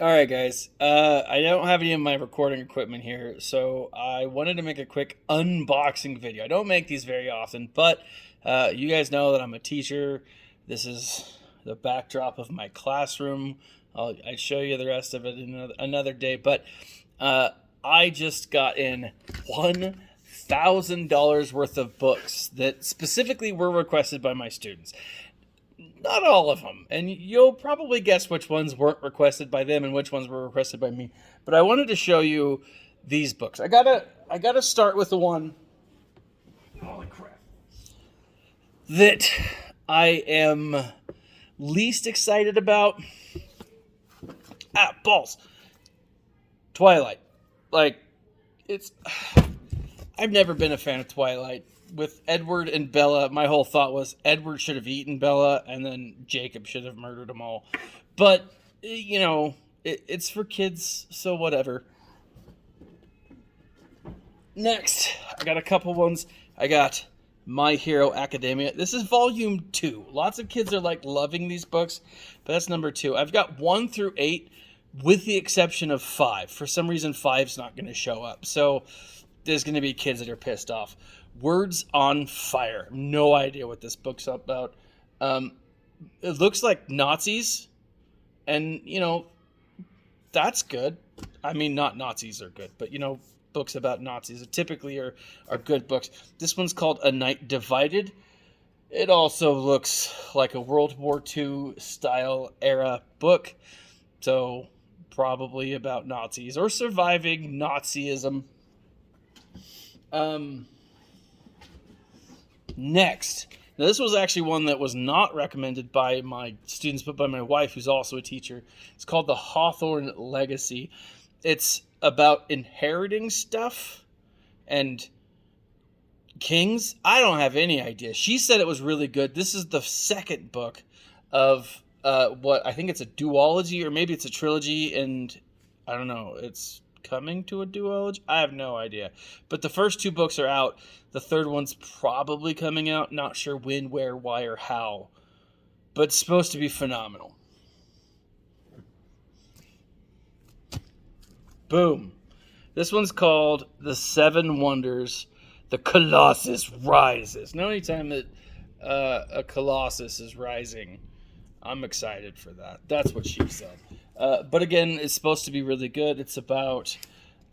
All right, guys. I don't have any of my recording equipment here, so I wanted to make a quick unboxing video. I don't make these very often, but you guys know that I'm a teacher. This is the backdrop of my classroom. I show you the rest of it another day, but I just got in $1,000 worth of books that specifically were requested by my students. Not all of them, and you'll probably guess which ones weren't requested by them and which ones were requested by me. But I wanted to show you these books. I gotta start with the one. Holy crap! That I am least excited about. Balls. Twilight. Like, it's. I've never been a fan of Twilight. With Edward and Bella, my whole thought was Edward should have eaten Bella and then Jacob should have murdered them all. But, it's for kids, so whatever. Next, I got a couple ones. I got My Hero Academia. This is volume 2. Lots of kids are loving these books, but that's number 2. I've got 1 through 8 with the exception of 5. For some reason, 5's not going to show up. So there's going to be kids that are pissed off. Words on Fire. No idea what this book's about. It looks like Nazis, and that's good. I mean, not Nazis are good, but books about Nazis typically are good books. This one's called A Night Divided. It also looks like a World War II style era book, so probably about Nazis or surviving Nazism. Next. Now, this was actually one that was not recommended by my students, but by my wife, who's also a teacher. It's called The Hawthorne Legacy. It's about inheriting stuff and kings. I don't have any idea. She said it was really good. This is the second book of what I think it's a duology, or maybe it's a trilogy, and I don't know. It's coming to a duology? I have no idea. But the first 2 books are out. The third one's probably coming out. Not sure when, where, why, or how. But it's supposed to be phenomenal. Boom. This one's called The Seven Wonders. The Colossus Rises. Now, anytime that a Colossus is rising, I'm excited for that. That's what she said. But again, it's supposed to be really good. It's about,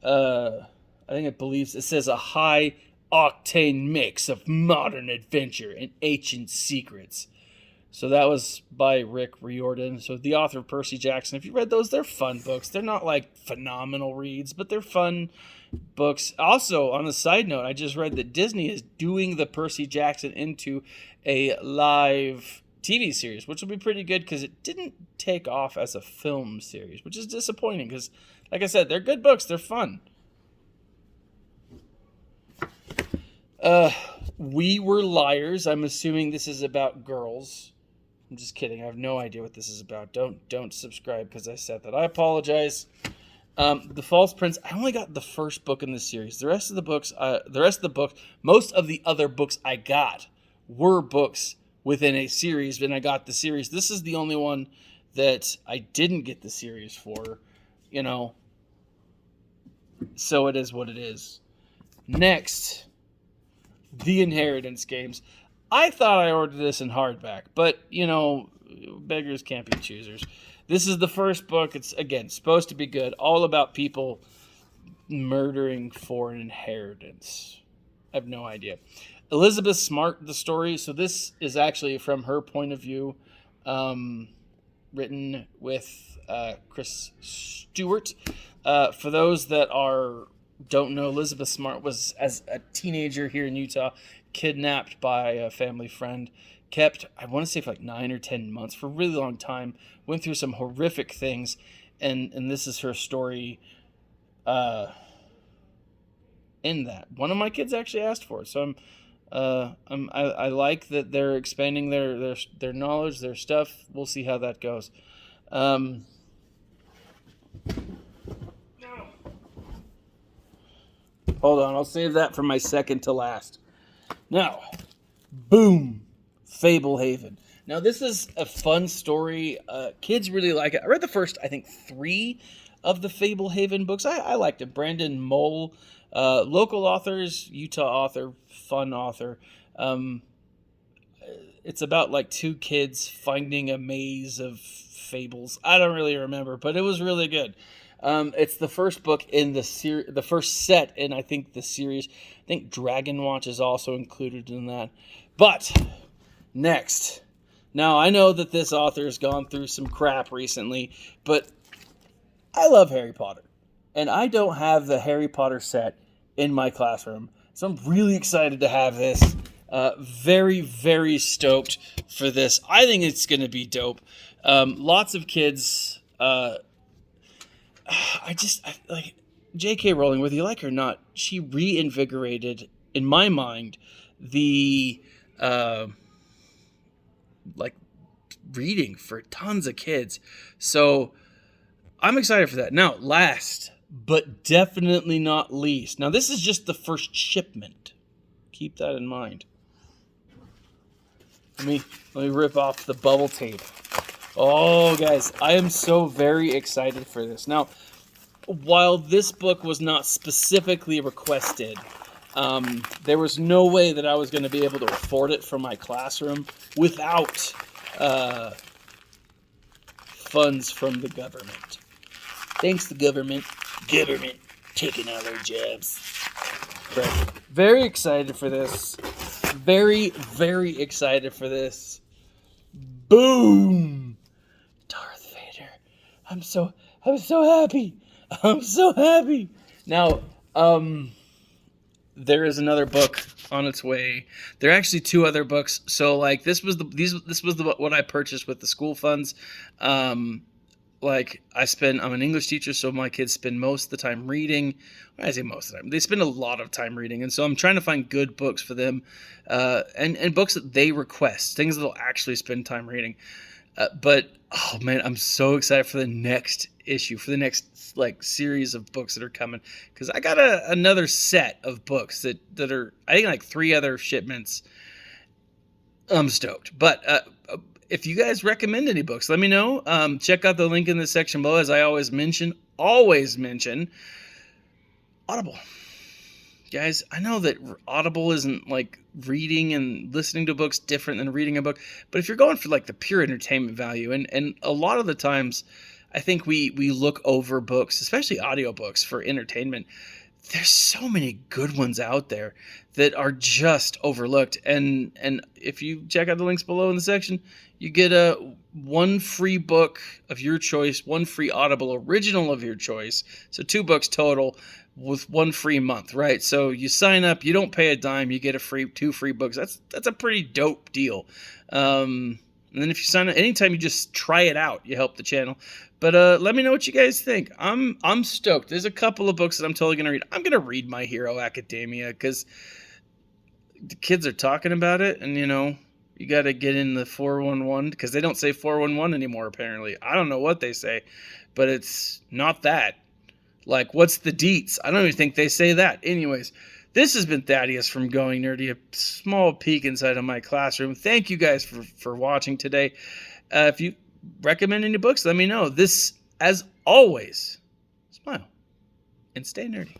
I think it says a high-octane mix of modern adventure and ancient secrets. So that was by Rick Riordan. So the author of Percy Jackson. If you read those, they're fun books. They're not phenomenal reads, but they're fun books. Also, on a side note, I just read that Disney is doing the Percy Jackson into a live TV series, which will be pretty good because it didn't take off as a film series, which is disappointing because, like I said, they're good books. They're fun. We Were Liars. I'm assuming this is about girls. I'm just kidding. I have no idea what this is about. Don't subscribe because I said that. I apologize. The False Prince. I only got the first book in the series. The rest of the books, most of the other books I got were books within a series, and I got the series. This is the only one that I didn't get the series for, so it is what it is. Next, The Inheritance Games. I thought I ordered this in hardback, but, beggars can't be choosers. This is the first book. It's, again, supposed to be good, all about people murdering for an inheritance. I have no idea. Elizabeth Smart, the story. So this is actually from her point of view, written with Chris Stewart. For those that don't know, Elizabeth Smart was, as a teenager here in Utah, kidnapped by a family friend, kept, I want to say, for 9 or 10 months, for a really long time, went through some horrific things, and this is her story in that. One of my kids actually asked for it, so I like that they're expanding their knowledge, their stuff. We'll see how that goes. Hold on, I'll save that for my second to last. Now, boom, Fablehaven. Now, this is a fun story. Kids really like it. I read the first, I think, 3 of the Fablehaven books. I liked it. Brandon Mole, local authors, Utah author, fun author. Um, it's about like 2 kids finding a maze of fables. I don't really remember, but it was really good. It's the first book in the first set in, I think, the series. I think Dragon Watch is also included in that. But next. Now, I know that this author has gone through some crap recently, but I love Harry Potter. And I don't have the Harry Potter set in my classroom. So I'm really excited to have this. Very, very stoked for this. I think it's going to be dope. Lots of kids. Like J.K. Rowling, whether you like her or not, she reinvigorated, in my mind, the like reading for tons of kids. So I'm excited for that. Now, last but definitely not least. Now, this is just the first shipment. Keep that in mind. Let me rip off the bubble tape. Oh, guys, I am so very excited for this. Now, while this book was not specifically requested, there was no way that I was going to be able to afford it from my classroom without funds from the government. Thanks, the government. Government taking all our jobs. But very excited for this. Very, very excited for this. Boom! Darth Vader. I'm so happy. I'm so happy. Now, there is another book on its way. There are actually 2 other books. So like this was what I purchased with the school funds. Like I'm an English teacher, so my kids spend most of the time reading. I say most of the time. They spend a lot of time reading, and so I'm trying to find good books for them, and books that they request, things that they'll actually spend time reading. But oh man, I'm so excited for the next issue, for the next like series of books that are coming, because I got another set of books that are, I think, like 3 other shipments. I'm stoked. But if you guys recommend any books, let me know. Check out the link in the section below. As I always mention Audible. Guys, I know that Audible isn't like reading and listening to books different than reading a book, but if you're going for like the pure entertainment value, and a lot of the times I think we look over books, especially audiobooks, for entertainment. There's so many good ones out there that are just overlooked. And if you check out the links below in the section, you get 1 free book of your choice, 1 free Audible original of your choice. So 2 books total with 1 free month, right? So you sign up, you don't pay a dime, you get 2 free books. That's a pretty dope deal. And then if you sign up, anytime you just try it out, you help the channel. But let me know what you guys think. I'm stoked. There's a couple of books that I'm totally gonna read. I'm gonna read My Hero Academia because the kids are talking about it, and you got to get in the 411 because they don't say 411 anymore. Apparently, I don't know what they say, but it's not that. Like, what's the deets? I don't even think they say that. Anyways, this has been Thaddeus from Going Nerdy, a small peek inside of my classroom. Thank you guys for watching today. If you recommend any books, let me know. This, as always, smile and stay nerdy.